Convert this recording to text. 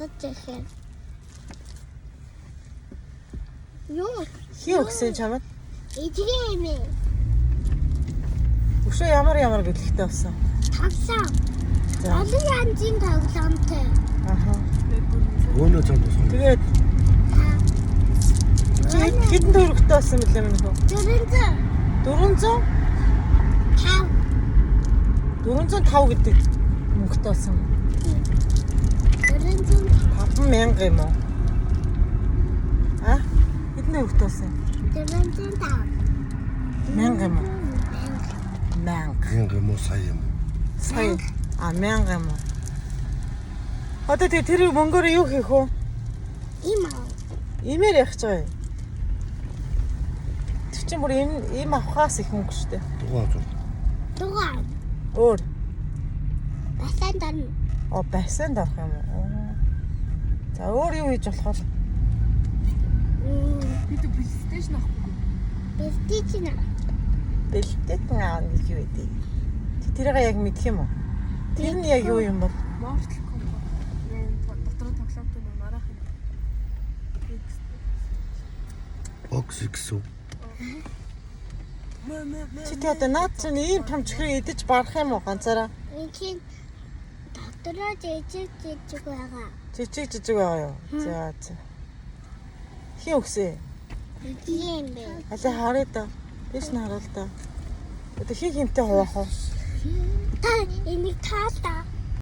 босож ирэхээр. Юу? Хин өгсөн чамд? Эдгээр юм ээ. Өшөө ямар гэлэгтэй болсон. Тавсан. За. Олон янзын тоглоомтой. Аха. Өнөө цаанд болсон. Тэгээд хэдэн төгрөгтэй болсон бэлээ минь хөө? 400? 405 гэдэг мөнгөтэй болсон. 5,000 юм уу? А? Хэдэн төгрөгтэй болсон? 1000 юм уу? 1000 юм уу сая юм. Сая. 1000 юм уу? Одоо тэр мөнгөөр юу хийх вэ? Имээр явах гэж байгаа юм. Тэр чинь бүр им авахаас их мөнгө шүү дээ. Дугаар. Өөр. Басанд орно. Басанд орох юм уу? За өөр юу хийж болох вэ? Бид PlayStation авахгүй. PlayStation. Бэлтээд наа гэж юу гэдэг. Тэрийг яг мэдэх юм уу? Тэр нь яг юу юм бол? Mortal Kombat. Дотроо тоглоомтой нэг мараахан. Box X. Чи тэгээд наад чинь ийм том чихрээ идэж барах юм уу ганцаараа? Энд дотроо жижиг байгаа. Жижиг байгаа юу? За. Хин өгсөн. Тийм бэ. Алаа харъя да. Биш нь харуул да. Одоо хин хинтэй хуваах уу? Та энийг таалаа.